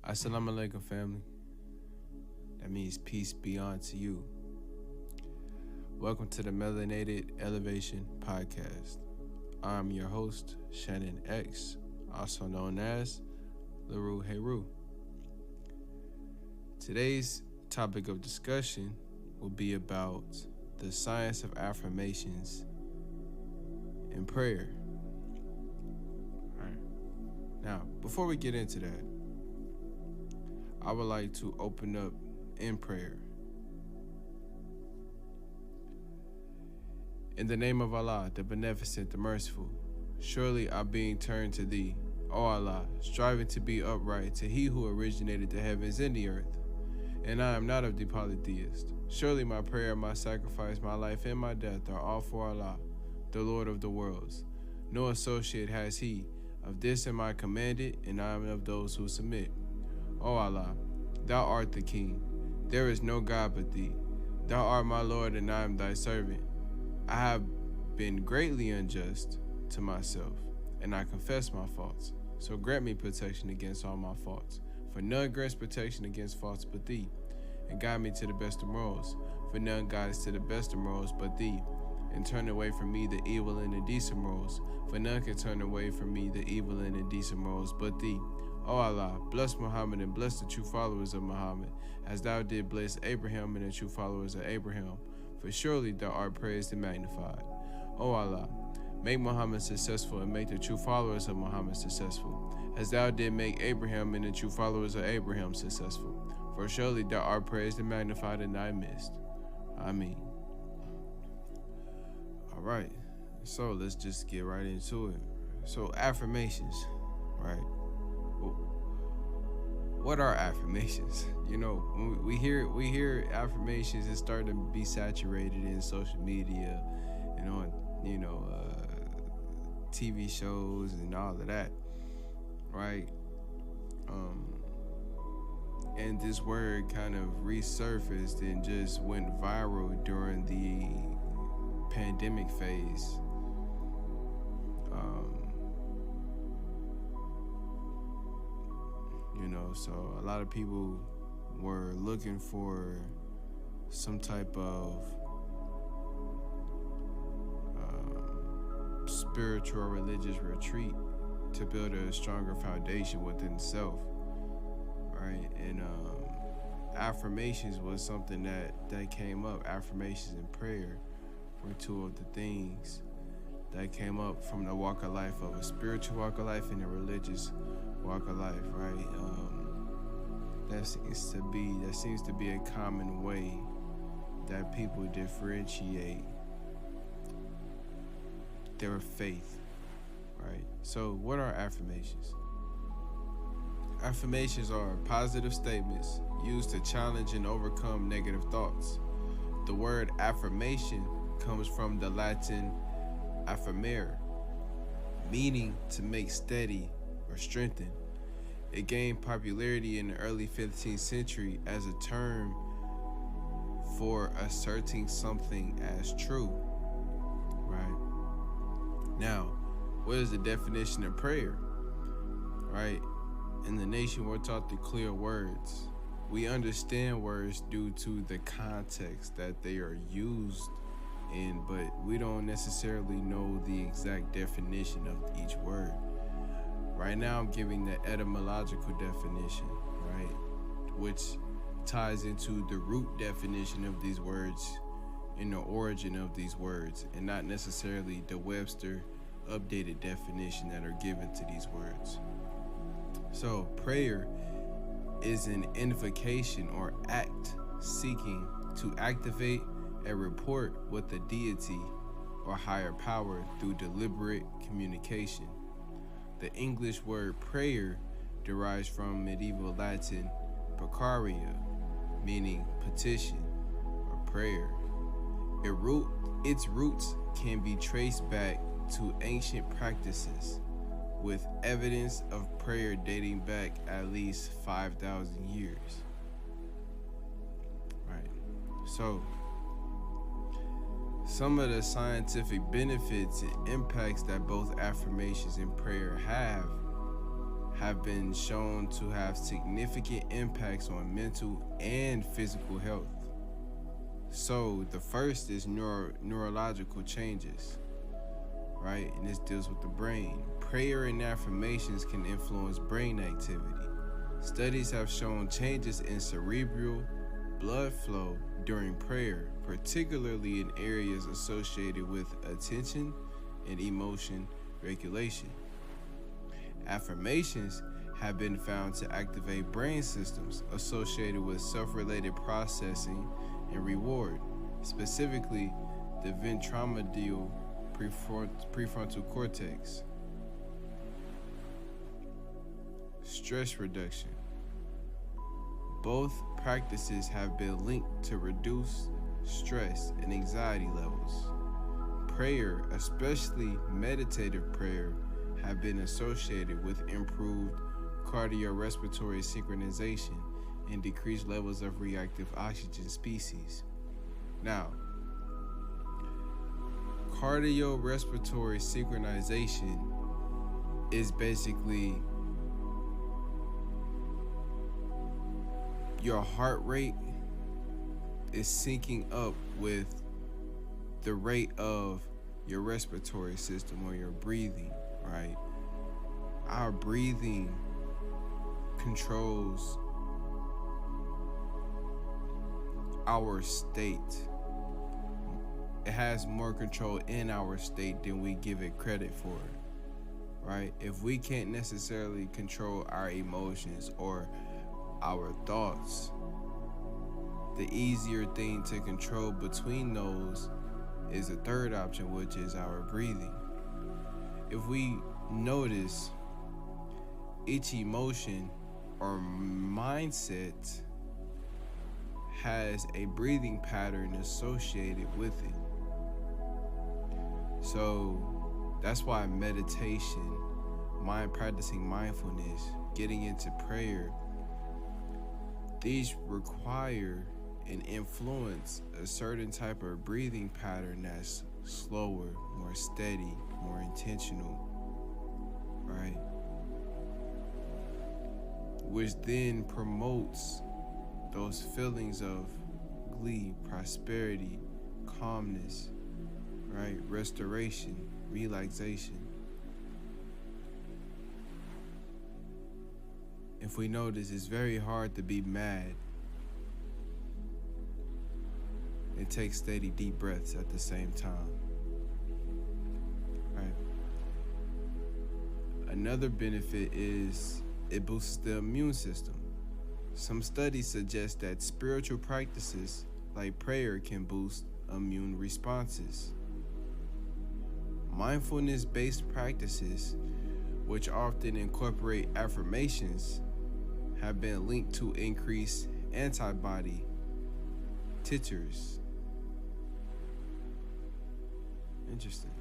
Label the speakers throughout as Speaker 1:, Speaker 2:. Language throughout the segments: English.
Speaker 1: Assalamu alaikum, family. That means peace be unto you. Welcome to the Melanated Elevation podcast. I'm your host, Shanon X, also known as Nuri. Today's topic of discussion will be about the science of affirmations and prayer. All right. Now, before we get into that, I would like to open up in prayer. In the name of Allah, the Beneficent, the Merciful, surely I being turned to Thee, O Allah, striving to be upright to He who originated the heavens and the earth, and I am not of the polytheist. Surely my prayer, my sacrifice, my life, and my death are all for Allah, the Lord of the worlds. No associate has He. Of this am I commanded, and I am of those who submit. O Allah, Thou art the King. There is no God but Thee. Thou art my Lord, and I am Thy servant. I have been greatly unjust to myself, and I confess my faults. So grant me protection against all my faults. For none grants protection against faults but Thee. And guide me to the best of morals. For none guides to the best of morals but Thee. And turn away from me the evil and indecent morals. For none can turn away from me the evil and indecent morals but Thee. O Allah, bless Muhammad and bless the true followers of Muhammad, as Thou did bless Abraham and the true followers of Abraham. For surely Thou art praised and magnified. O Allah, make Muhammad successful and make the true followers of Muhammad successful, as Thou did make Abraham and the true followers of Abraham successful. For surely Thou art praised and magnified in Thy midst. Ameen. All right, so let's just get right into it. So affirmations, right? What are affirmations? You know, when we hear affirmations, it's starting to be saturated in social media and on, TV shows and all of that, right? And this word kind of resurfaced and just went viral during the pandemic phase. So a lot of people were looking for some type of spiritual or religious retreat to build a stronger foundation within self, right? And affirmations was something that came up. Affirmations and prayer were two of the things that came up from the walk of life of a spiritual walk of life and a religious walk of life, right? That seems to be a common way that people differentiate their faith, right? So what are affirmations? Affirmations are positive statements used to challenge and overcome negative thoughts. The word affirmation comes from the Latin affirmare, meaning to make steady or strengthen. It gained popularity in the early 15th century as a term for asserting something as true, right? Now, what is the definition of prayer, right? In the nation, we're taught to clear words. We understand words due to the context that they are used in, but we don't necessarily know the exact definition of each word. Right now, I'm giving the etymological definition, right, which ties into the root definition of these words and the origin of these words, and not necessarily the Webster updated definition that are given to these words. So, prayer is an invocation or act seeking to activate a rapport with the deity or higher power through deliberate communication. The English word prayer derives from medieval Latin precaria, meaning petition or prayer. Its roots can be traced back to ancient practices, with evidence of prayer dating back at least 5,000 years. Right. So, some of the scientific benefits and impacts that both affirmations and prayer have have been shown to have significant impacts on mental and physical health. So the first is neurological changes, right? And this deals with the brain. Prayer and affirmations can influence brain activity. Studies have shown changes in cerebral blood flow during prayer, particularly in areas associated with attention and emotion regulation. Affirmations have been found to activate brain systems associated with self-related processing and reward, specifically the ventromedial prefrontal cortex. Stress reduction. Both practices have been linked to reduce stress and anxiety levels. Prayer, especially meditative prayer, have been associated with improved cardiorespiratory synchronization and decreased levels of reactive oxygen species. Now, cardiorespiratory synchronization is basically your heart rate is syncing up with the rate of your respiratory system or your breathing, right? Our breathing controls our state. It has more control in our state than we give it credit for, right? If we can't necessarily control our emotions or our thoughts, the easier thing to control between those is the third option, which is our breathing. If we notice, each emotion or mindset has a breathing pattern associated with it. So that's why meditation, practicing mindfulness, getting into prayer, these require and influence a certain type of breathing pattern that's slower, more steady, more intentional, right? Which then promotes those feelings of glee, prosperity, calmness, right? Restoration, relaxation. If we notice, it's very hard to be mad and take steady, deep breaths at the same time. Right. Another benefit is it boosts the immune system. Some studies suggest that spiritual practices like prayer can boost immune responses. Mindfulness-based practices, which often incorporate affirmations, have been linked to increased antibody titers. Interesting.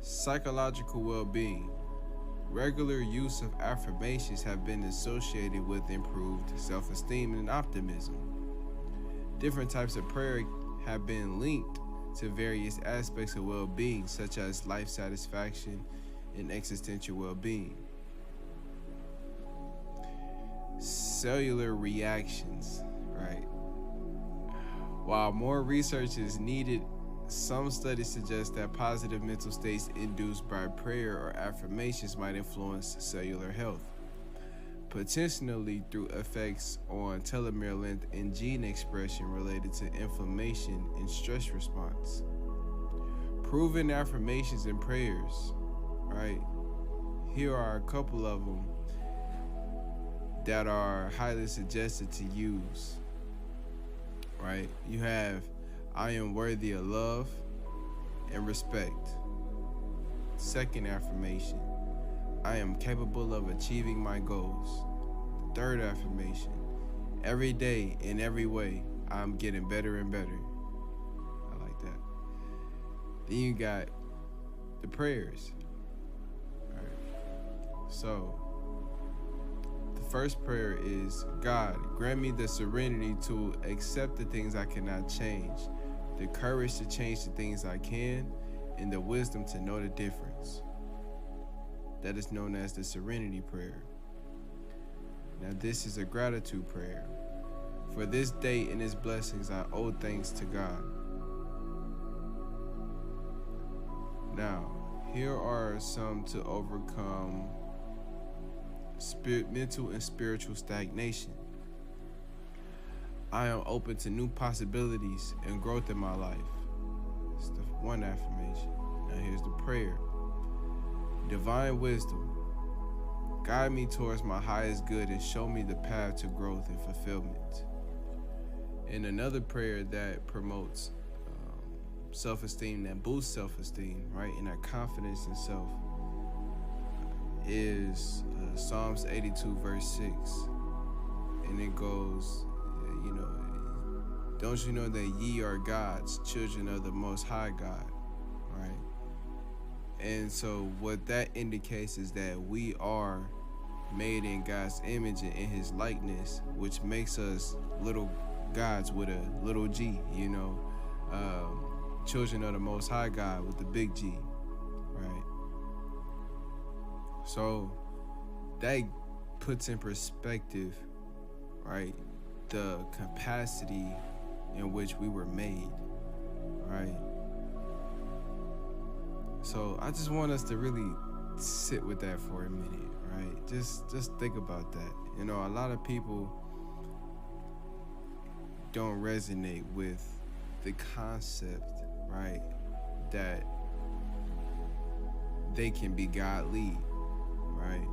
Speaker 1: Psychological well-being. Regular use of affirmations have been associated with improved self-esteem and optimism. Different types of prayer have been linked to various aspects of well-being, such as life satisfaction and existential well-being. Cellular reactions, right? While more research is needed, some studies suggest that positive mental states induced by prayer or affirmations might influence cellular health, potentially through effects on telomere length and gene expression related to inflammation and stress response. Proven affirmations and prayers, right? Here are a couple of them that are highly suggested to use, right? You have, I am worthy of love and respect. Second affirmation, I am capable of achieving my goals. Third affirmation, every day in every way, I'm getting better and better. I like that. Then you got the prayers. All right. So, first prayer is, God, grant me the serenity to accept the things I cannot change, the courage to change the things I can, and the wisdom to know the difference. that is known as the Serenity Prayer. Now, this is a gratitude prayer. For this day and its blessings, I owe thanks to God. Now, here are some to overcome mental and spiritual stagnation. I am open to new possibilities and growth in my life. It's the one affirmation. Now here's the prayer. Divine wisdom, guide me towards my highest good and show me the path to growth and fulfillment. And another prayer that promotes self-esteem, that boosts self-esteem, right, and that confidence in self is Psalms 82 verse 6. And it goes, don't you know that ye are gods, children of the Most High God, right? And so what that indicates is that we are made in God's image and in his likeness, which makes us little gods with a little g, children of the Most High God with the big G, right? So that puts in perspective, right, the capacity in which we were made, right? So I just want us to really sit with that for a minute, right? Just think about that. A lot of people don't resonate with the concept, right, that they can be godly, right?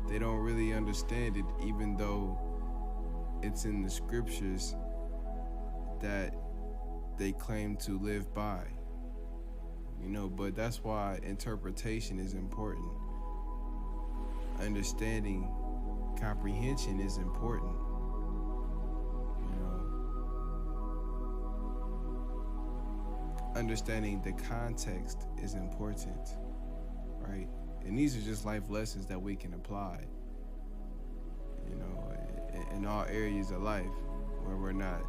Speaker 1: They don't really understand it, even though it's in the scriptures that they claim to live by, but that's why interpretation is important. Understanding, comprehension is important. Understanding the context is important, right? And these are just life lessons that we can apply, in all areas of life, where we're not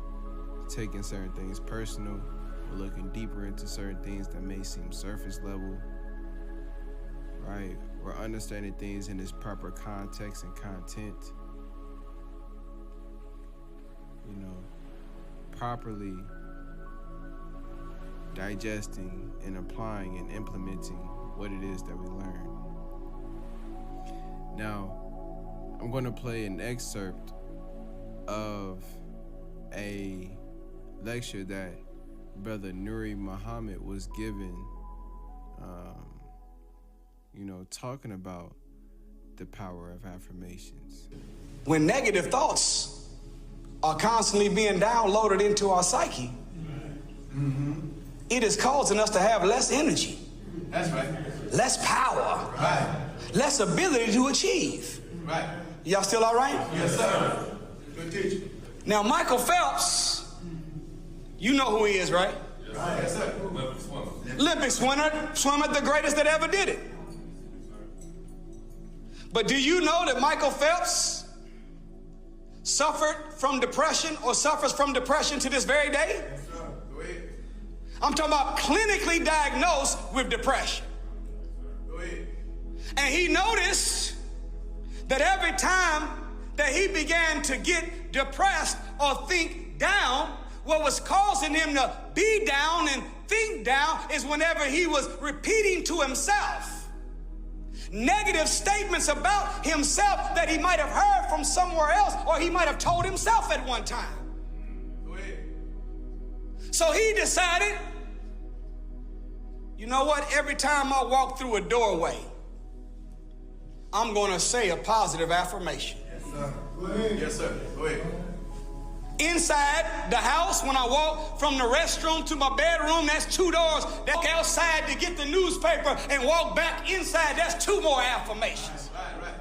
Speaker 1: taking certain things personal, we're looking deeper into certain things that may seem surface level, right? We're understanding things in its proper context and content, properly digesting and applying and implementing what it is that we learn. Now, I'm going to play an excerpt of a lecture that Brother Nuri Muhammad was given, talking about the power of affirmations.
Speaker 2: When negative thoughts are constantly being downloaded into our psyche, it is causing us to have less energy.
Speaker 3: That's right.
Speaker 2: Less power.
Speaker 3: Right.
Speaker 2: Less ability to achieve.
Speaker 3: Right.
Speaker 2: Y'all still all right?
Speaker 3: Yes, sir. Good teacher.
Speaker 2: Now, Michael Phelps, you know who he is, right?
Speaker 3: Yes, sir.
Speaker 2: Olympic swimmer, the greatest that ever did it. But do you know that Michael Phelps suffered from depression or suffers from depression to this very day?
Speaker 3: Yes, sir. Go ahead.
Speaker 2: I'm talking about clinically diagnosed with depression.
Speaker 3: Go ahead.
Speaker 2: And he noticed that every time that he began to get depressed or think down, what was causing him to be down and think down is whenever he was repeating to himself negative statements about himself that he might have heard from somewhere else, or he might have told himself at one time.
Speaker 3: Go ahead.
Speaker 2: So he decided, you know what? Every time I walk through a doorway, I'm going to say a positive affirmation.
Speaker 3: Yes, sir. Go ahead. Yes, sir. Go ahead.
Speaker 2: Inside the house, when I walk from the restroom to my bedroom, that's 2 doors. Walk outside to get the newspaper and walk back inside, that's 2 more affirmations.
Speaker 3: Right.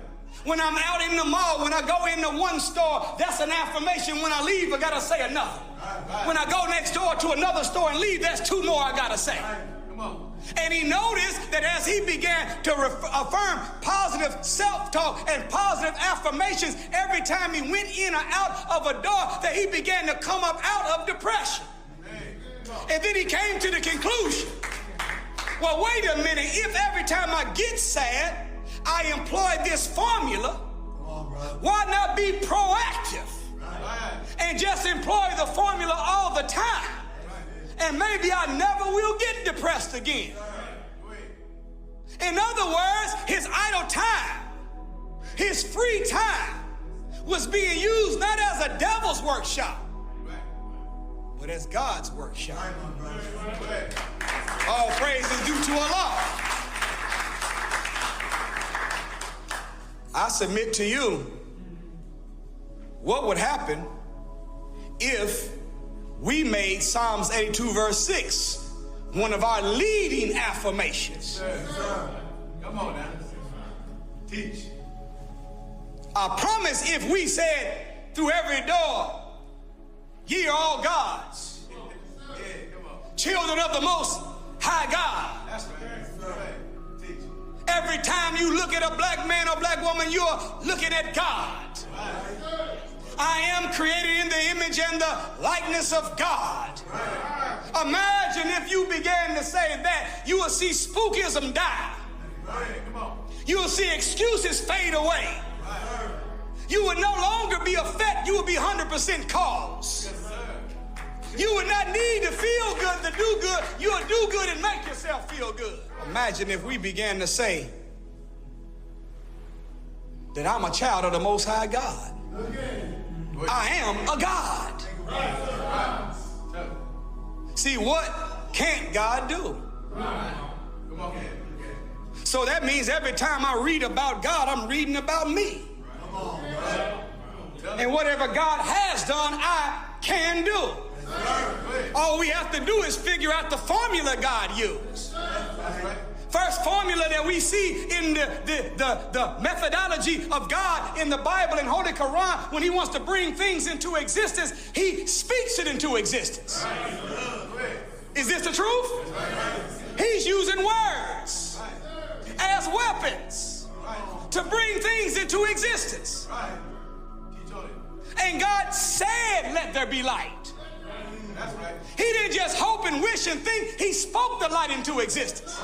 Speaker 2: When I'm out in the mall, when I go into one store, that's an affirmation. When I leave, I gotta say another.
Speaker 3: Right.
Speaker 2: When I go next door to another store and leave, that's 2 more I gotta say.
Speaker 3: Right. Come on.
Speaker 2: And he noticed that as he began to affirm positive self-talk and positive affirmations every time he went in or out of a door, that he began to come up out of depression. And then he came to the conclusion, well, wait a minute, if every time I get sad, I employ this formula, why not be proactive and just employ the formula all the time? And maybe I never will get depressed again. In other words, his idle time, his free time was being used not as a devil's workshop, but as God's workshop. All praise is due to Allah. I submit to you, what would happen if we made Psalms 82 verse 6 one of our leading affirmations?
Speaker 3: Come on now. Teach.
Speaker 2: I promise if we said through every door, ye are all God's, children of the Most High God.
Speaker 3: That's right. Teach.
Speaker 2: Every time you look at a black man or black woman, you're looking at God. I am created in the image and the likeness of God. Imagine if you began to say that, you will see spookism die. You will see excuses fade away. You would no longer be effect, you would be 100% cause. You would not need to feel good to do good. You would do good and make yourself feel good. Imagine if we began to say that I'm a child of the Most High God. I am a God. See, what can't God do? So that means every time I read about God, I'm reading about me. And whatever God has done, I can do. All we have to do is figure out the formula God used. First formula that we see in the methodology of God in the Bible and Holy Quran, when he wants to bring things into existence, he speaks it into existence. Is this the truth? He's using words as weapons to bring things into existence. And God said, let there be light. He didn't just hope and wish and think. He spoke the light into existence.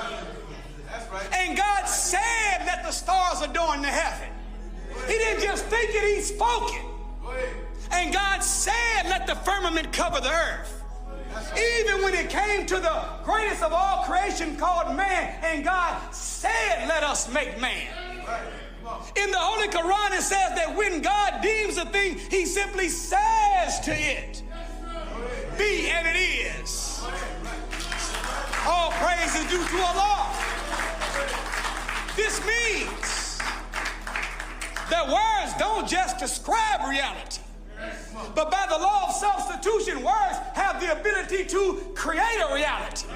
Speaker 2: And God said, let the stars adorn the heaven. He didn't just think it, he spoke it. And God said, let the firmament cover the earth. Even when it came to the greatest of all creation called man, and God said, let us make man. In the Holy Quran, it says that when God deems a thing, he simply says to it, be, and it is. All praise is due to Allah. This means that words don't just describe reality, but by the law of substitution, words have the ability to create a reality.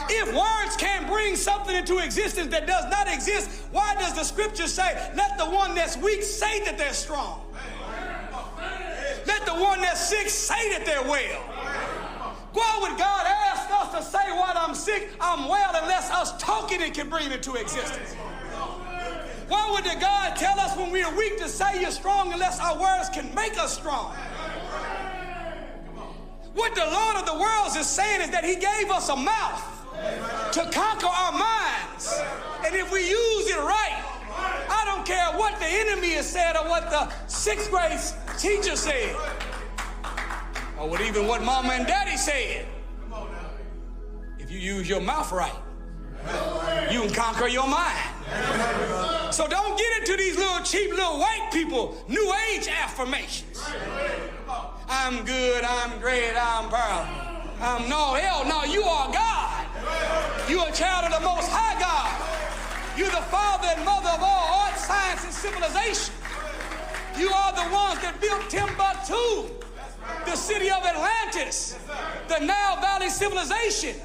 Speaker 2: If words can't bring something into existence that does not exist, why does the scripture say, let the one that's weak say that they're strong? Let the one that's sick say that they're well. Why would God ask us to say while I'm sick, I'm well, unless us talking it can bring it into existence? Why would the God tell us when we are weak to say you're strong unless our words can make us strong? What the Lord of the worlds is saying is that he gave us a mouth to conquer our minds. And if we use it right, I don't care what the enemy has said or what the 6th grade teacher said, or what even what mama and daddy said. If you use your mouth right, you can conquer your mind. So don't get into these little cheap little white people new age affirmations. I'm good, I'm great, I'm proud. No, hell no, you are God. You're a child of the Most High God. You're the father and mother of all art, science, and civilization. You are the ones that built Timbuktu, the city of Atlantis, the Nile Valley civilization.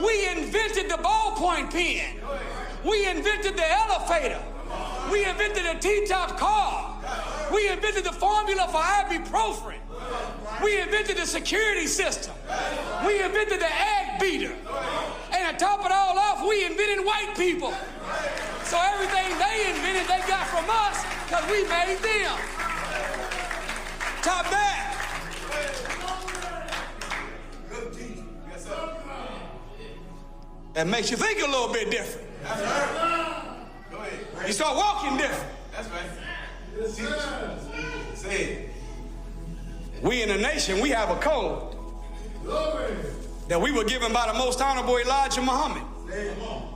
Speaker 2: We invented the ballpoint pen. We invented the elevator. We invented the T-top car. We invented the formula for ibuprofen. We invented the security system. We invented the egg beater. And to top it all off, we invented white people. So everything they invented, they got from us because we made them. Top that. That makes you think a little bit different. You start walking different.
Speaker 3: That's right. Teach. Say it.
Speaker 2: We in a nation, we have a code that we were given by the most honorable Elijah Muhammad.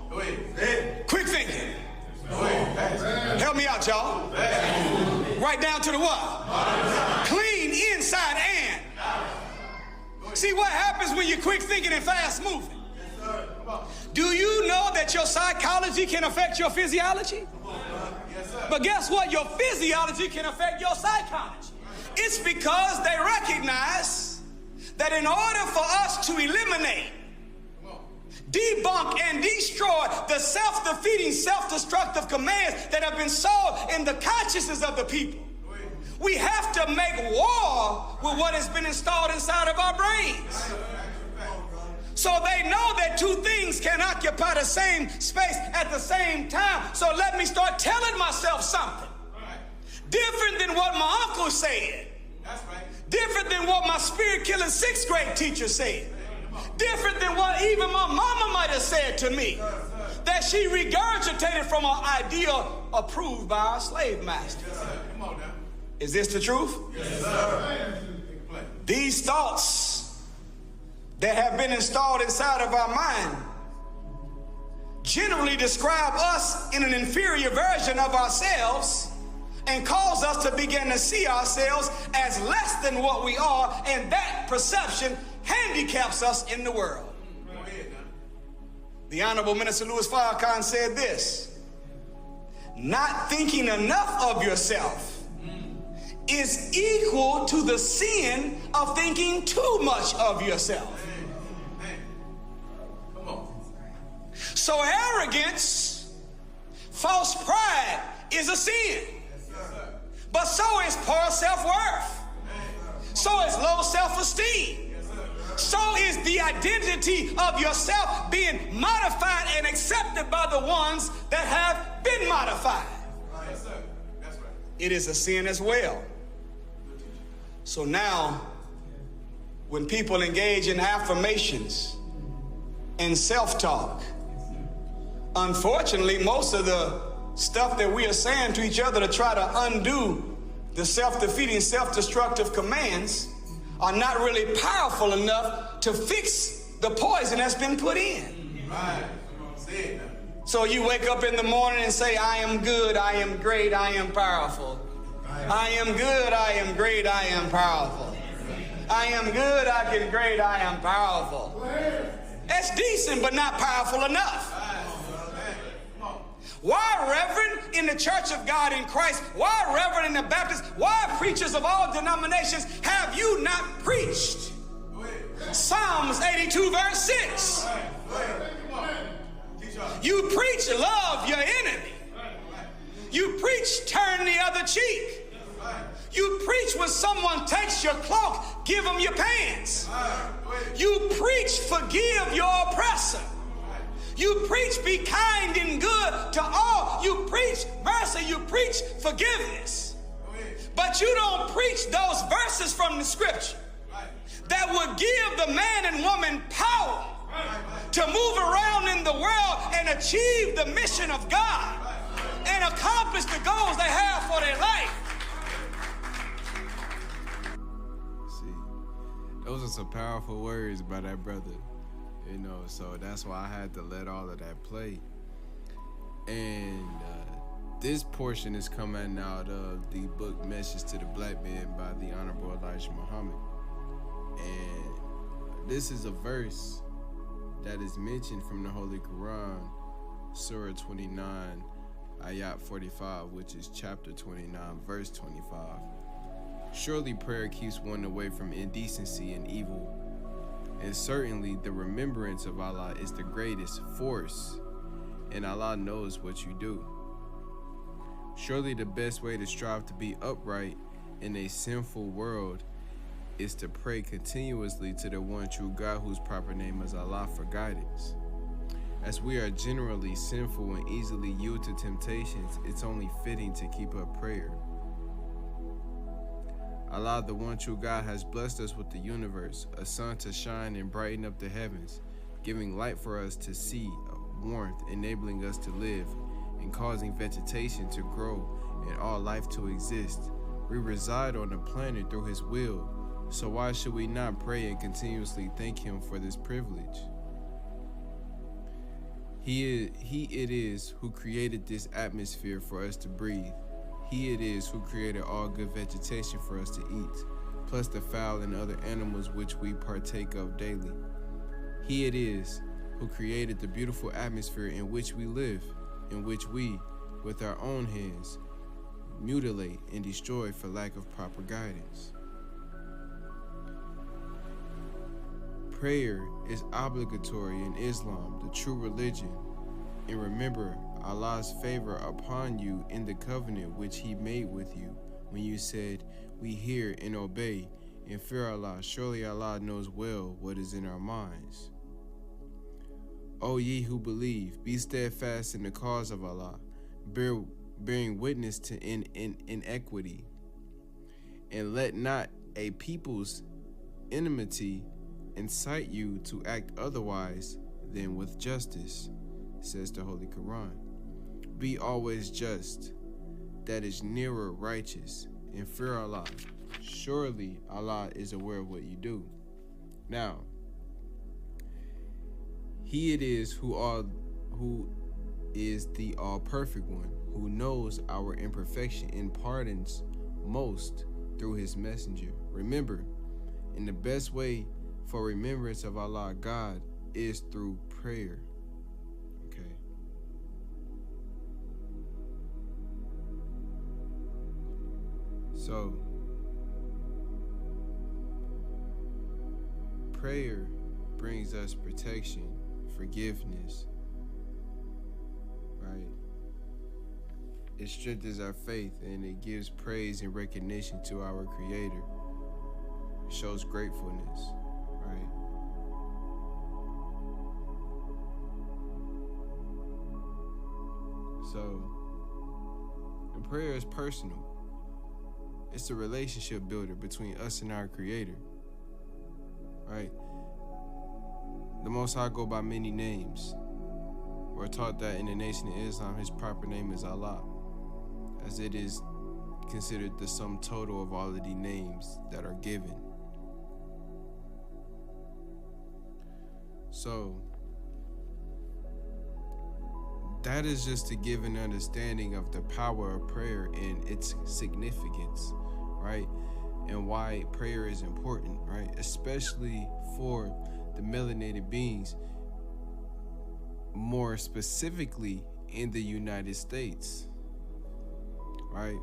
Speaker 3: Go ahead.
Speaker 2: Quick thinking.
Speaker 3: Go ahead.
Speaker 2: Help me out, y'all. Right down to the what? Clean inside and. See what happens when you're quick thinking and fast moving? Do you know that your psychology can affect your physiology? But guess what? Your physiology can affect your psychology. It's because they recognize that in order for us to eliminate, debunk, and destroy the self-defeating, self-destructive commands that have been sold in the consciousness of the people, we have to make war with what has been installed inside of our brains. So they know that two things can occupy the same space at the same time. So let me start telling myself something different than what my uncle said.
Speaker 3: That's right.
Speaker 2: Different than what my spirit-killing 6th grade teacher said. Different than what even my mama might have said to me. That she regurgitated from an ideal approved by our slave master.
Speaker 3: Yes, sir. Come on now.
Speaker 2: Is this the truth?
Speaker 3: Yes, sir.
Speaker 2: These thoughts that have been installed inside of our mind generally describe us in an inferior version of ourselves and cause us to begin to see ourselves as less than what we are, and that perception handicaps us in the world. The Honorable Minister Louis Farrakhan said this: not thinking enough of yourself is equal to the sin of thinking too much of yourself. So arrogance, false pride is a sin. But so is poor self-worth. So is low self-esteem. So is the identity of yourself being modified and accepted by the ones that have been modified.
Speaker 3: Yes, sir. That's right.
Speaker 2: It is a sin as well. So now, when people engage in affirmations and self-talk, unfortunately, most of the stuff that we are saying to each other to try to undo the self-defeating, self-destructive commands are not really powerful enough to fix the poison that's been put in.
Speaker 3: Right. Say it now.
Speaker 2: So you wake up in the morning and say, I am good, I am great, I am powerful. I am good, I am great, I am powerful. I am good, I am great, I am powerful. That's decent, but not powerful enough. Why, Reverend, in the Church of God in Christ, why, Reverend, in the Baptist, why, preachers of all denominations, have you not preached Psalms 82, verse 6? You preach love your enemy. You preach turn the other cheek. You preach when someone takes your cloak, give them your pants. You preach forgive your oppressor. You preach be kind and good to all. You preach mercy. You preach forgiveness. But you don't preach those verses from the scripture that would give the man and woman power to move around in the world and achieve the mission of God and accomplish the goals they have for their life.
Speaker 1: See, those are some powerful words by that brother. You know, so that's why I had to let all of that play. And this portion is coming out of the book Message to the Black Man by the Honorable Elijah Muhammad. And this is a verse that is mentioned from the Holy Quran, Surah 29, Ayat 45, which is chapter 29, verse 25. Surely prayer keeps one away from indecency and evil. And certainly the remembrance of Allah is the greatest force, and Allah knows what you do. Surely the best way to strive to be upright in a sinful world is to pray continuously to the one true God whose proper name is Allah for guidance. As we are generally sinful and easily yield to temptations, it's only fitting to keep up prayer. Allah, the one true God, has blessed us with the universe, a sun to shine and brighten up the heavens, giving light for us to see, warmth, enabling us to live, and causing vegetation to grow and all life to exist. We reside on the planet through his will, so why should we not pray and continuously thank him for this privilege? He it is who created this atmosphere for us to breathe. He it is who created all good vegetation for us to eat, plus the fowl and other animals which we partake of daily. He it is who created the beautiful atmosphere in which we live, in which we, with our own hands, mutilate and destroy for lack of proper guidance. Prayer is obligatory in Islam, the true religion, and remember Allah's favor upon you in the covenant which he made with you when you said, "We hear and obey, and fear Allah. Surely Allah knows well what is in our minds." O ye who believe, be steadfast in the cause of Allah, bearing witness to inequity, and let not a people's enmity incite you to act otherwise than with justice, says the Holy Quran. Be always just, that is nearer righteous, and fear Allah. Surely Allah is aware of what you do. Now, he it is who is the all-perfect one, who knows our imperfection and pardons most through his messenger. Remember, in the best way for remembrance of Allah God is through prayer. Okay. So, prayer brings us protection, forgiveness, right? It strengthens our faith and it gives praise and recognition to our Creator. It shows gratefulness. Right. So, the prayer is personal. It's a relationship builder between us and our Creator. Right? The Most High go by many names. We're taught that in the Nation of Islam, his proper name is Allah, as it is considered the sum total of all of the names that are given. So, that is just to give an understanding of the power of prayer and its significance, right? And why prayer is important, right? Especially for the melanated beings, more specifically in the United States, right?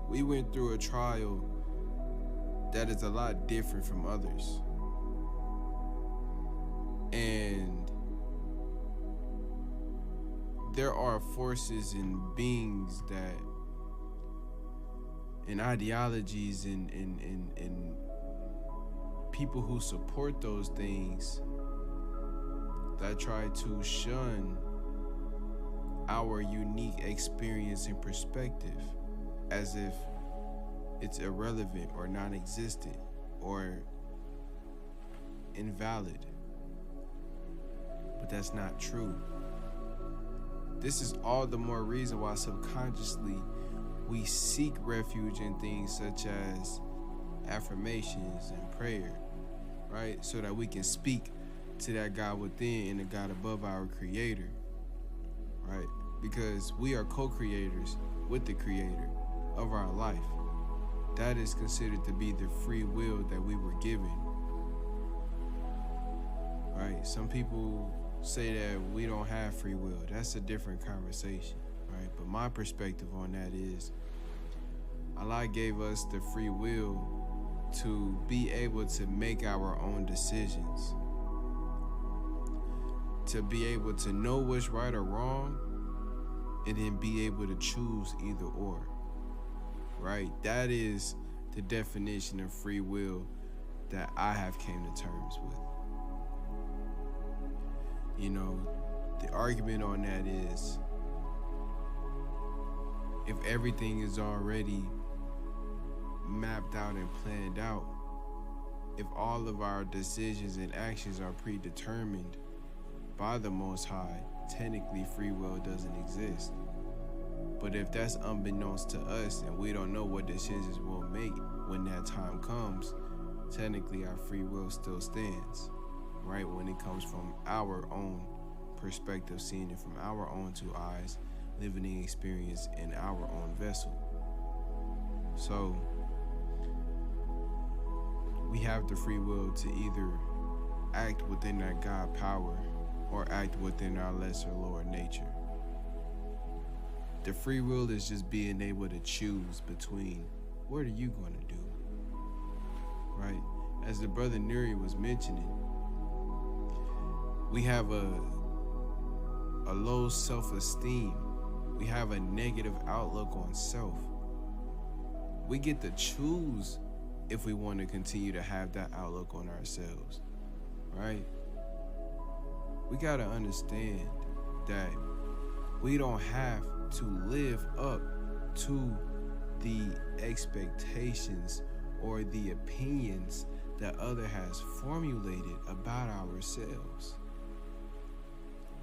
Speaker 1: We went through a trial that is a lot different from others. And there are forces and beings and ideologies and people who support those things that try to shun our unique experience and perspective as if it's irrelevant or non-existent or invalid. But that's not true. This is all the more reason why subconsciously we seek refuge in things such as affirmations and prayer, right? So that we can speak to that God within and the God above our Creator, right? Because we are co-creators with the Creator of our life. That is considered to be the free will that we were given, right? Some people say that we don't have free will. That's a different conversation, right? But my perspective on that is Allah gave us the free will to be able to make our own decisions, to be able to know what's right or wrong, and then be able to choose either or, right? That is the definition of free will that I have came to terms with. You know, the argument on that is, if everything is already mapped out and planned out, if all of our decisions and actions are predetermined by the Most High, technically free will doesn't exist. But if that's unbeknownst to us and we don't know what decisions we'll make when that time comes, technically our free will still stands, right? When it comes from our own perspective, seeing it from our own two eyes, living the experience in our own vessel. So we have the free will to either act within that God power or act within our lesser lower nature. The free will is just being able to choose between what are you going to do, right? As the brother Nuri was mentioning, we have a low self-esteem. We have a negative outlook on self. We get to choose if we want to continue to have that outlook on ourselves, right? We got to understand that we don't have to live up to the expectations or the opinions that other has formulated about ourselves.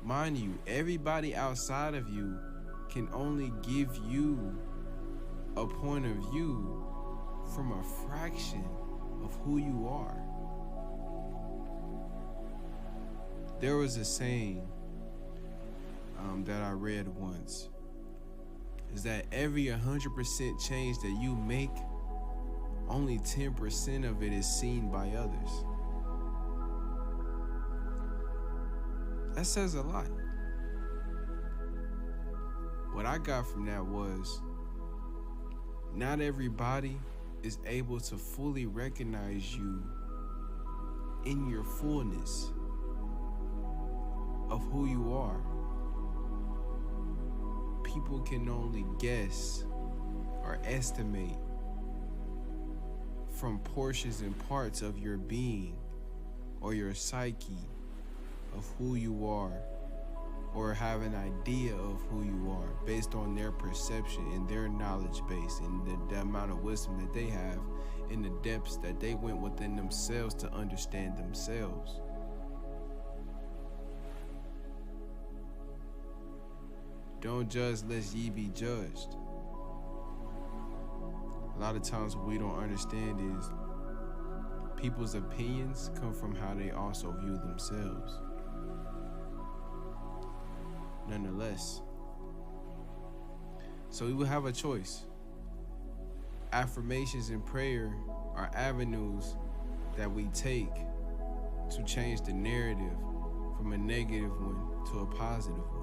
Speaker 1: Mind you, everybody outside of you can only give you a point of view from a fraction of who you are. There was a saying that I read once, is that every 100% change that you make, only 10% of it is seen by others. That says a lot. What I got from that was, not everybody is able to fully recognize you in your fullness of who you are. People can only guess or estimate from portions and parts of your being or your psyche of who you are, or have an idea of who you are based on their perception and their knowledge base and the amount of wisdom that they have and the depths that they went within themselves to understand themselves. Don't judge lest ye be judged. A lot of times what we don't understand is people's opinions come from how they also view themselves. Nonetheless, so we will have a choice. Affirmations and prayer are avenues that we take to change the narrative from a negative one to a positive one.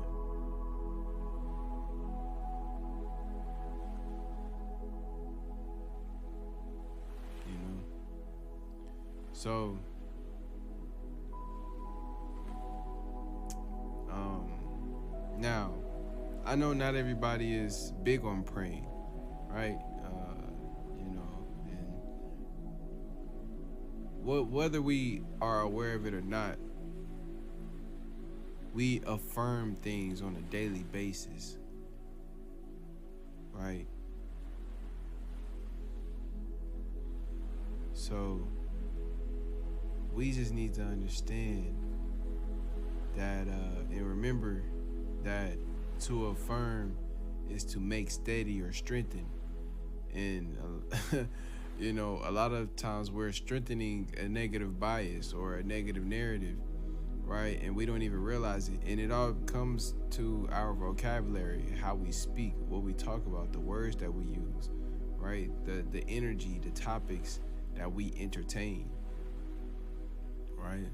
Speaker 1: So, now, I know not everybody is big on praying, right? And whether we are aware of it or not, we affirm things on a daily basis, right? So, we just need to understand that, and remember that to affirm is to make steady or strengthen. And, a lot of times we're strengthening a negative bias or a negative narrative, right? And we don't even realize it. And it all comes to our vocabulary, how we speak, what we talk about, the words that we use, right? The energy, the topics that we entertain. Right?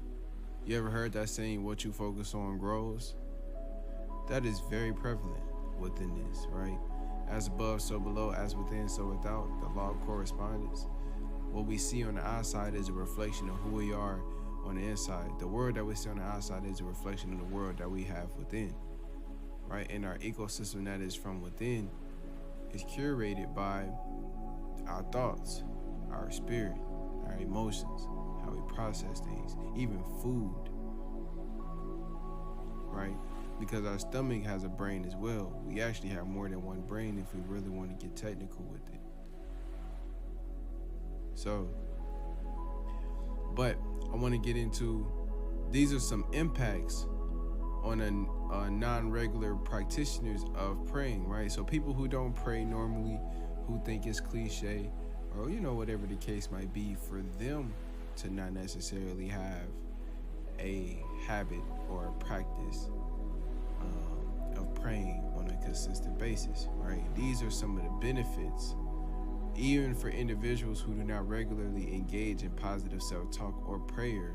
Speaker 1: You ever heard that saying, what you focus on grows? That is very prevalent within this, right? As above, so below, as within, so without, the law of correspondence. What we see on the outside is a reflection of who we are on the inside. The world that we see on the outside is a reflection of the world that we have within, right? And our ecosystem that is from within is curated by our thoughts, our spirit, our emotions, how we process things, even food, right? Because our stomach has a brain as well. We actually have more than one brain if we really want to get technical with it. So, but I want to get into, these are some impacts on non-regular practitioners of praying, right? So people who don't pray normally, who think it's cliche, or whatever the case might be, for them to not necessarily have a habit or a practice of praying on a consistent basis, right? These are some of the benefits, even for individuals who do not regularly engage in positive self-talk or prayer.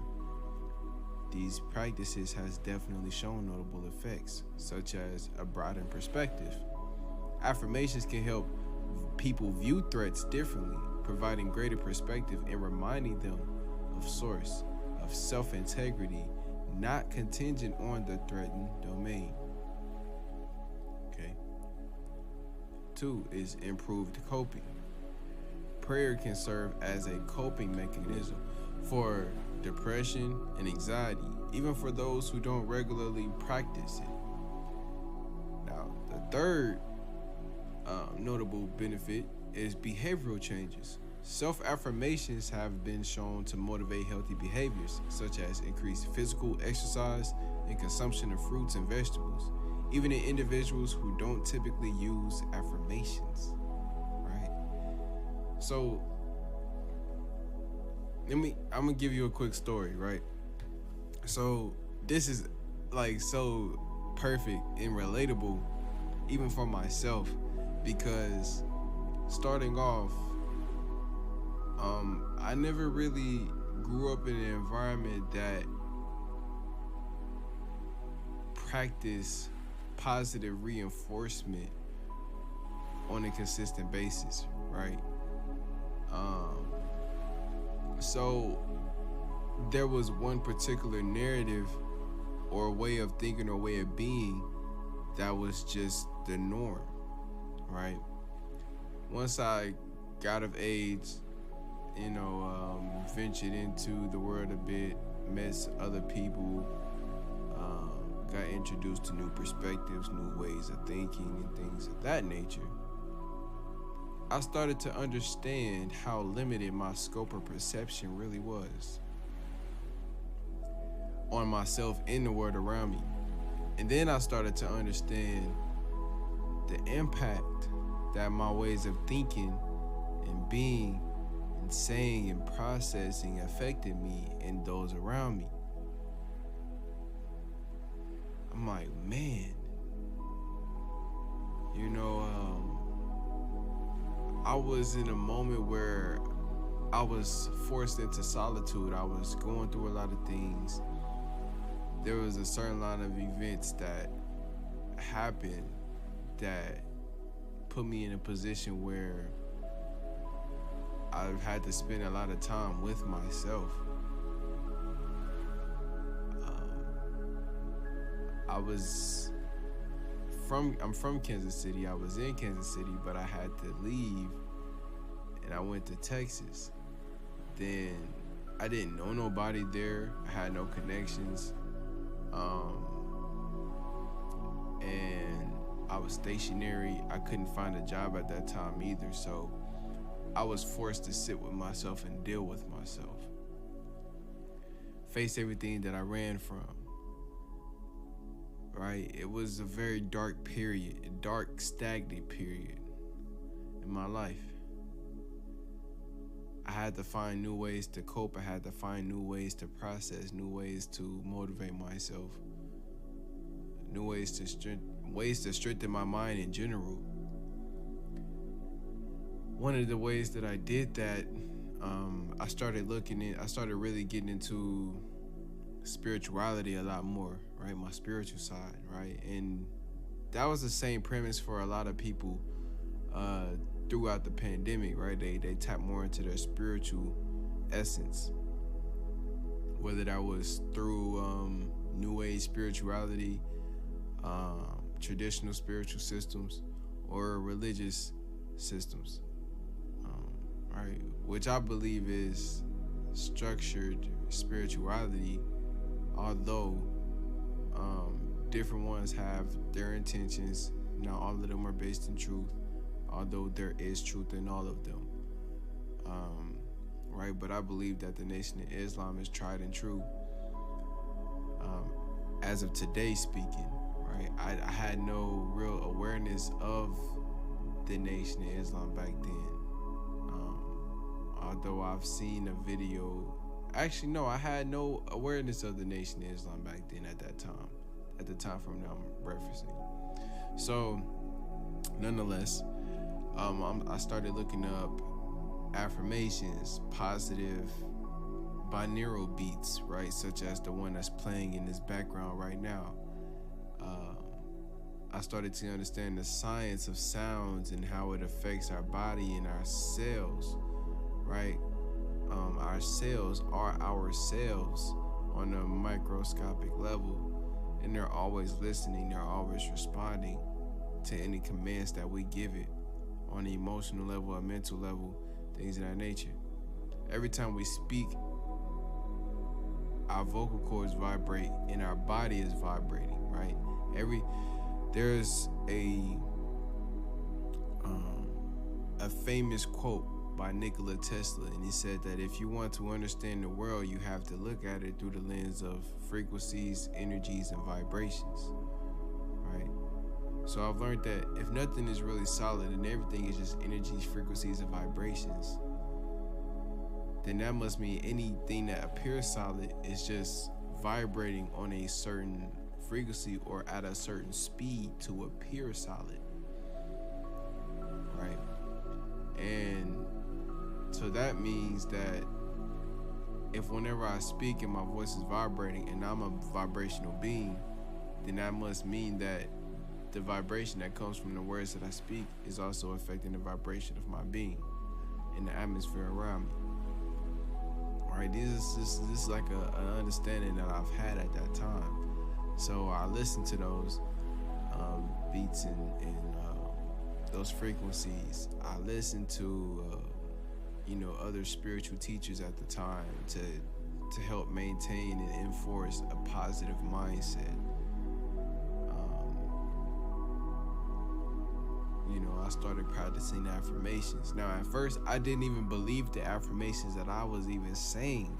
Speaker 1: These practices has definitely shown notable effects, such as a broadened perspective. Affirmations can help people view threats differently, providing greater perspective and reminding them of source, of self-integrity, not contingent on the threatened domain. Okay. 2 is improved coping. Prayer can serve as a coping mechanism for depression and anxiety, even for those who don't regularly practice it. Now, the third notable benefit is behavioral changes. Self-affirmations have been shown to motivate healthy behaviors, such as increased physical exercise and consumption of fruits and vegetables, even in individuals who don't typically use affirmations, right? So, I'm gonna give you a quick story, right? So this is like so perfect and relatable, even for myself, because starting off, I never really grew up in an environment that practiced positive reinforcement on a consistent basis, right? So there was one particular narrative or way of thinking or way of being that was just the norm, right? Once I got of age, ventured into the world a bit, met other people, got introduced to new perspectives, new ways of thinking, and things of that nature, I started to understand how limited my scope of perception really was on myself and the world around me. And then I started to understand the impact that my ways of thinking and being and saying and processing affected me and those around me. I'm like, man, I was in a moment where I was forced into solitude. I was going through a lot of things. There was a certain line of events that happened that put me in a position where I've had to spend a lot of time with myself. I'm from Kansas City. I was in Kansas City, but I had to leave and I went to Texas. Then I didn't know nobody there. I had no connections. And I was stationary. I couldn't find a job at that time either. So I was forced to sit with myself and deal with myself. Face everything that I ran from. Right? It was a very dark period, a dark, stagnant period in my life. I had to find new ways to cope. I had to find new ways to process, new ways to motivate myself, new ways to strengthen my mind in general. One of the ways that I did that, I started really getting into spirituality a lot more, right? My spiritual side, right? And that was the same premise for a lot of people throughout the pandemic, right? They tap more into their spiritual essence, whether that was through new age spirituality, traditional spiritual systems, or religious systems, right? Which I believe is structured spirituality, although different ones have their intentions. Not all of them are based in truth, although there is truth in all of them, right? But I believe that the Nation of Islam is tried and true, as of today speaking, right? I had no real awareness of the Nation of Islam back then. Although I've seen a video, actually no, I had no awareness of the Nation of Islam back then at the time from now I'm referencing. So nonetheless, I started looking up affirmations, positive binaural beats, right, such as the one that's playing in this background right now. I started to understand the science of sounds and how it affects our body and our cells, right? Our cells are ourselves on a microscopic level, and they're always listening, they're always responding to any commands that we give it on an emotional level, a mental level, things of that nature. Every time we speak, our vocal cords vibrate and our body is vibrating, right? There's a famous quote by Nikola Tesla, and he said that if you want to understand the world, you have to look at it through the lens of frequencies, energies, and vibrations, right? So I've learned that if nothing is really solid and everything is just energies, frequencies, and vibrations, then that must mean anything that appears solid is just vibrating on a certain frequency or at a certain speed to appear solid, right? And so that means that if whenever I speak and my voice is vibrating and I'm a vibrational being, then that must mean that the vibration that comes from the words that I speak is also affecting the vibration of my being in the atmosphere around me. All right, this is like an understanding that I've had at that time. So I listened to those beats and those frequencies. I listened to other spiritual teachers at the time to help maintain and enforce a positive mindset. I started practicing affirmations. Now, at first, I didn't even believe the affirmations that I was even saying,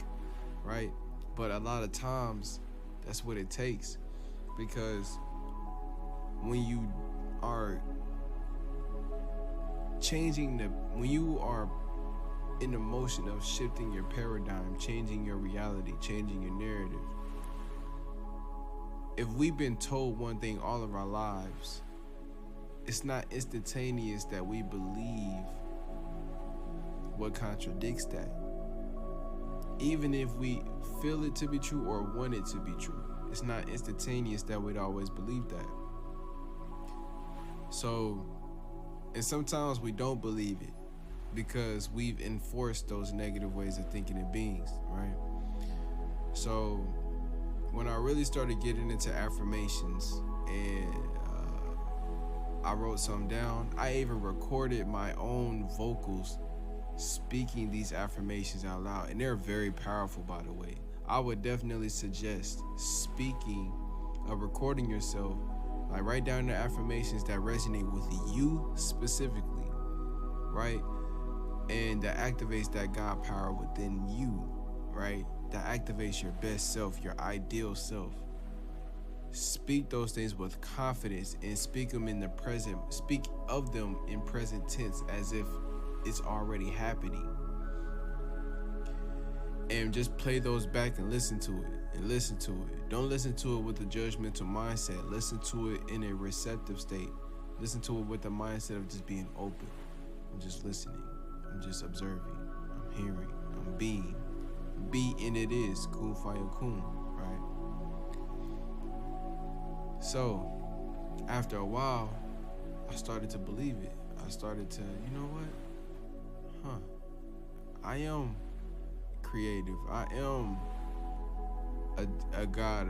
Speaker 1: right? But a lot of times, that's what it takes. Because when you are when you are in the motion of shifting your paradigm, changing your reality, changing your narrative, if we've been told one thing all of our lives, it's not instantaneous that we believe what contradicts that. Even if we feel it to be true or want it to be true, it's not instantaneous that we'd always believe that. So, and sometimes we don't believe it because we've enforced those negative ways of thinking and beings, right? So, when I really started getting into affirmations and I wrote some down, I even recorded my own vocals speaking these affirmations out loud, and they're very powerful, by the way. I would definitely suggest recording yourself, like write down the affirmations that resonate with you specifically, right? And that activates that God power within you, right? That activates your best self, your ideal self. Speak those things with confidence and speak of them in present tense as if it's already happening. And just play those back and listen to it. Don't listen to it with a judgmental mindset. Listen to it in a receptive state. Listen to it with the mindset of just being open. I'm just listening. I'm just observing. I'm hearing. I'm being. Be and it is. Kun fayakun, right? So, after a while, I started to believe it. I started to, I am creative. I am a God,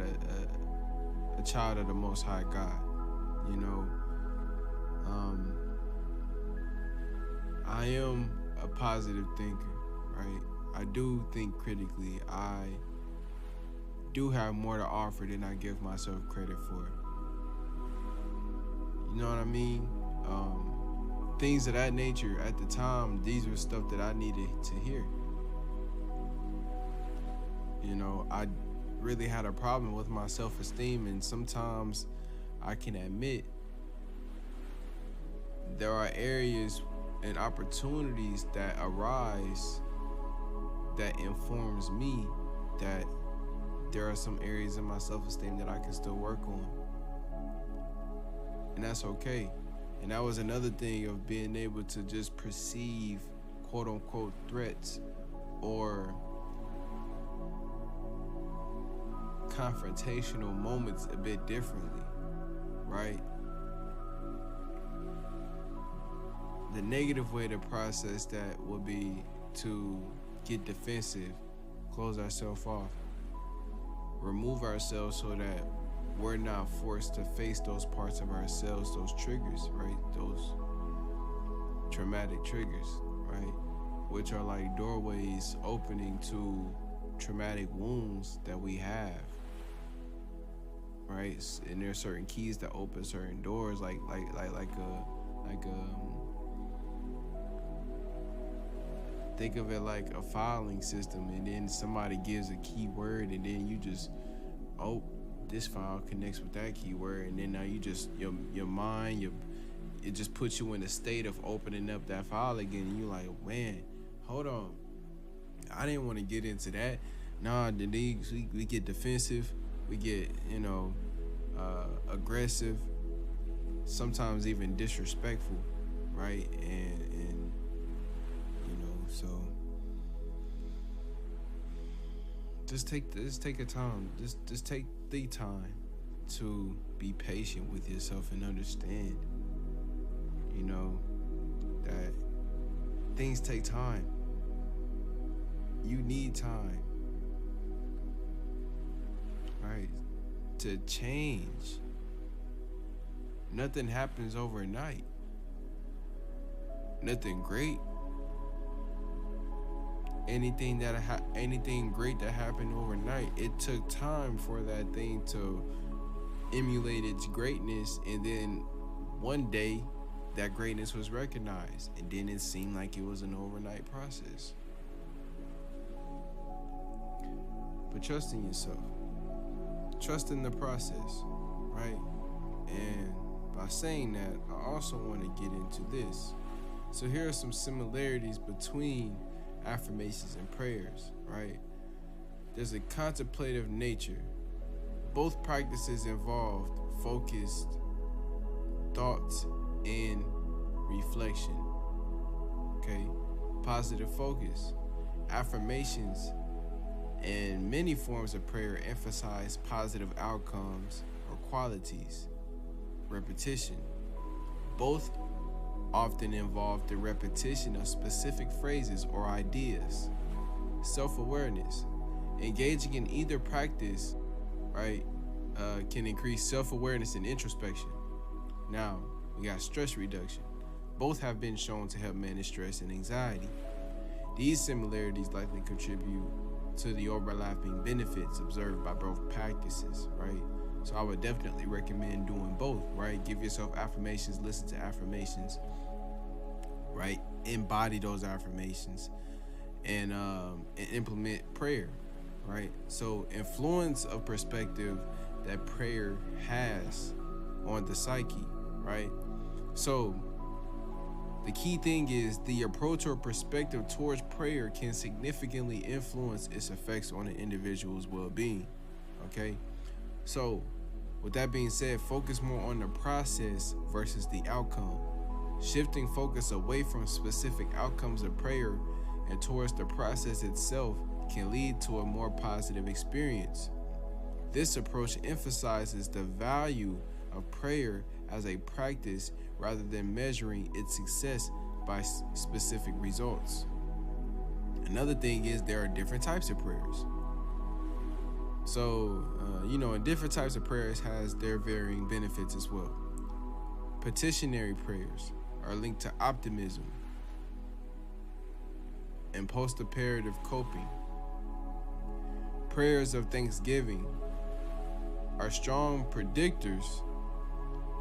Speaker 1: a child of the Most High God. I am a positive thinker, right? I do think critically. I do have more to offer than I give myself credit for. You know what I mean? Things of that nature at the time, these were stuff that I needed to hear. I really had a problem with my self-esteem, and sometimes I can admit there are areas and opportunities that arise that informs me that there are some areas in my self-esteem that I can still work on. And that's okay. And that was another thing of being able to just perceive quote unquote threats or confrontational moments a bit differently, right? The negative way to process that would be to get defensive, close ourselves off, remove ourselves so that we're not forced to face those parts of ourselves, those triggers, right? Those traumatic triggers, right? Which are like doorways opening to traumatic wounds that we have, right? And there's certain keys that open certain doors, like think of it like a filing system, and then somebody gives a keyword, and then you just, oh, this file connects with that keyword, and then now you just, your mind, it just puts you in a state of opening up that file again, and you're like, man, hold on, I didn't want to get into that. Nah, we get defensive, we get, aggressive, sometimes even disrespectful, right? And so just take a time, just take the time to be patient with yourself and understand, that things take time. You need time, right, to change. Nothing happens overnight. Nothing great. Anything great that happened overnight, it took time for that thing to emulate its greatness, and then one day that greatness was recognized, and then it seemed like it was an overnight process. But trust in yourself, trust in the process, right? And by saying that, I also want to get into this. So here are some similarities between affirmations and prayers, right? There's a contemplative nature. Both practices involved focused thoughts and reflection. Okay? Positive focus. Affirmations and many forms of prayer emphasize positive outcomes or qualities. Repetition. Both often involve the repetition of specific phrases or ideas. Self-awareness. Engaging in either practice, right, can increase self-awareness and introspection. Now, we got stress reduction. Both have been shown to help manage stress and anxiety. These similarities likely contribute to the overlapping benefits observed by both practices, right? So I would definitely recommend doing both, right? Give yourself affirmations, listen to affirmations, right? Embody those affirmations and implement prayer, right? So influence of perspective that prayer has on the psyche, right? So the key thing is the approach or perspective towards prayer can significantly influence its effects on an individual's well-being, okay? So with that being said, focus more on the process versus the outcome. Shifting focus away from specific outcomes of prayer and towards the process itself can lead to a more positive experience. This approach emphasizes the value of prayer as a practice rather than measuring its success by specific results. Another thing is there are different types of prayers. So, and different types of prayers has their varying benefits as well. Petitionary prayers are linked to optimism and post-operative coping. Prayers of thanksgiving are strong predictors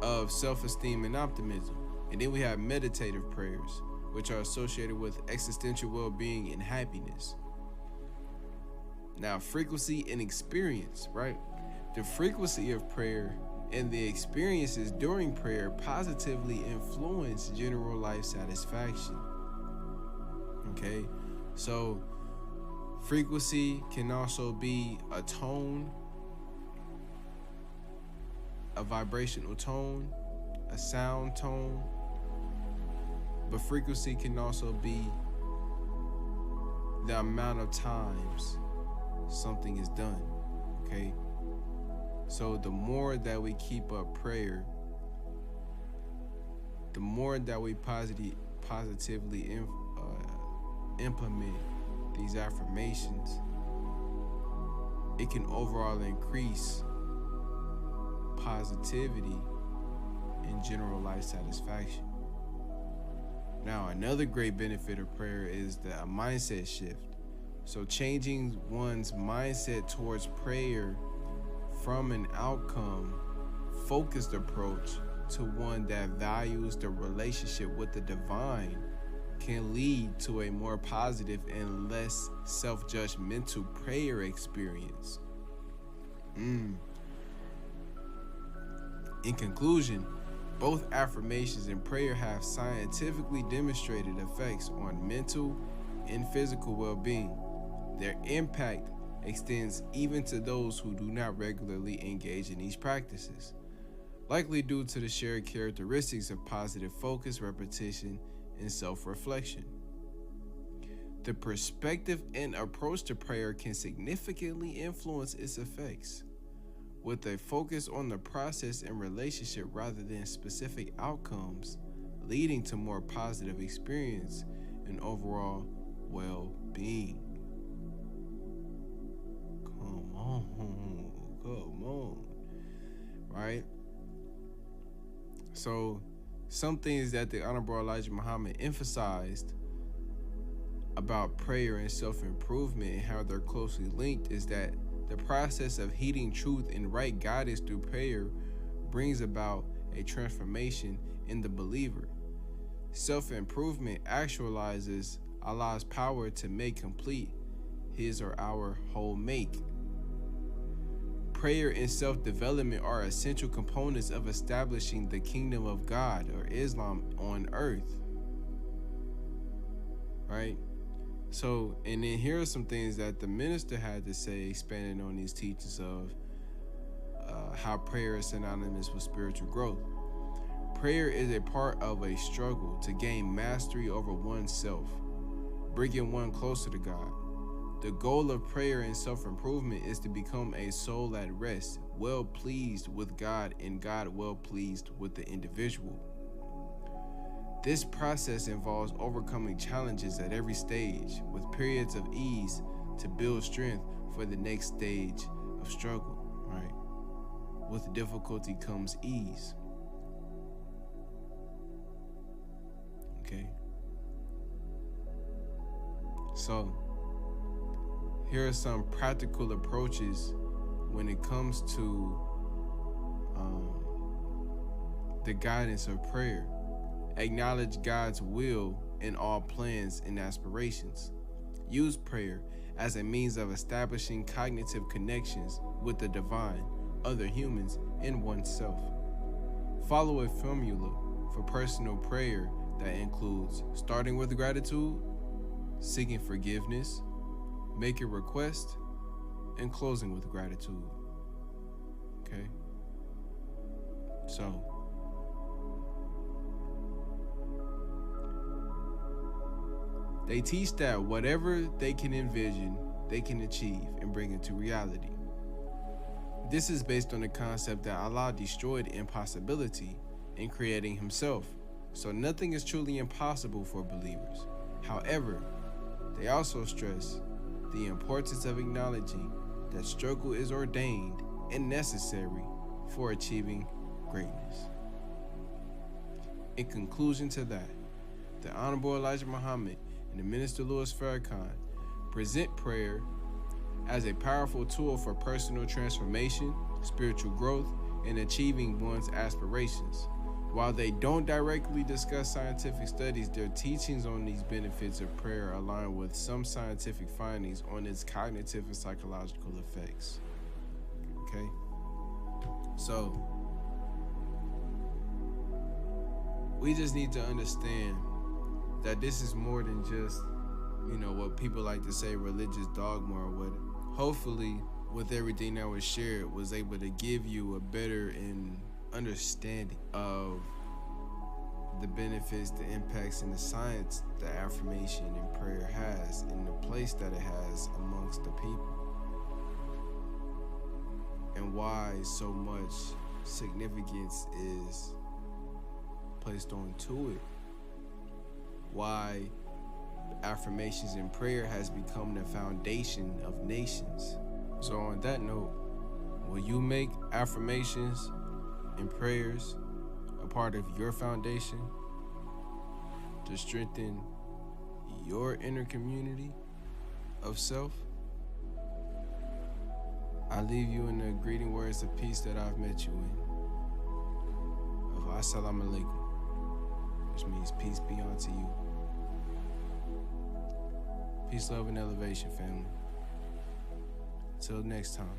Speaker 1: of self-esteem and optimism. And then we have meditative prayers, which are associated with existential well-being and happiness. Now, frequency and experience, right? The frequency of prayer and the experiences during prayer positively influence general life satisfaction. Okay, so frequency can also be a tone, a vibrational tone, a sound tone, but frequency can also be the amount of times something is done. Okay, so the more that we keep up prayer, the more that we positively implement these affirmations, it can overall increase positivity and general life satisfaction. Now, another great benefit of prayer is the mindset shift. So changing one's mindset towards prayer from an outcome-focused approach to one that values the relationship with the divine can lead to a more positive and less self-judgmental prayer experience. In conclusion, both affirmations and prayer have scientifically demonstrated effects on mental and physical well-being. Their impact extends even to those who do not regularly engage in these practices, likely due to the shared characteristics of positive focus, repetition, and self-reflection. The perspective and approach to prayer can significantly influence its effects, with a focus on the process and relationship rather than specific outcomes, leading to more positive experience and overall well-being. Come on, right? So, some things that the Honorable Elijah Muhammad emphasized about prayer and self-improvement and how they're closely linked is that the process of heeding truth and right guidance through prayer brings about a transformation in the believer. Self-improvement actualizes Allah's power to make complete his or our whole make. Prayer and self-development are essential components of establishing the kingdom of God, or Islam, on earth. Right? So, and then here are some things that the minister had to say, expanding on these teachings of how prayer is synonymous with spiritual growth. Prayer is a part of a struggle to gain mastery over oneself, bringing one closer to God. The goal of prayer and self-improvement is to become a soul at rest, well pleased with God and God well pleased with the individual. This process involves overcoming challenges at every stage, with periods of ease to build strength for the next stage of struggle, right? With difficulty comes ease. Okay? So, here are some practical approaches when it comes to the guidance of prayer. Acknowledge God's will in all plans and aspirations. Use prayer as a means of establishing cognitive connections with the divine, other humans, and oneself. Follow a formula for personal prayer that includes starting with gratitude, seeking forgiveness, make a request, and closing with gratitude. Okay? So, they teach that whatever they can envision, they can achieve and bring into reality. This is based on the concept that Allah destroyed impossibility in creating himself, so nothing is truly impossible for believers. However, they also stress the importance of acknowledging that struggle is ordained and necessary for achieving greatness. In conclusion to that, the Honorable Elijah Muhammad and the Minister Louis Farrakhan present prayer as a powerful tool for personal transformation, spiritual growth, and achieving one's aspirations. While they don't directly discuss scientific studies, their teachings on these benefits of prayer align with some scientific findings on its cognitive and psychological effects. Okay? So, We just need to understand that this is more than just, what people like to say religious dogma or what. Hopefully, with everything that was shared, was able to give you a better understanding of the benefits, the impacts, and the science that affirmation and prayer has, and the place that it has amongst the people, and why so much significance is placed onto it, why affirmations and prayer has become the foundation of nations. So on that note, will you make affirmations and prayers a part of your foundation to strengthen your inner community of self? I leave you in the greeting words of peace that I've met you in, of Assalamu alaikum, which means peace be unto you. Peace, love, and elevation, family. Till next time.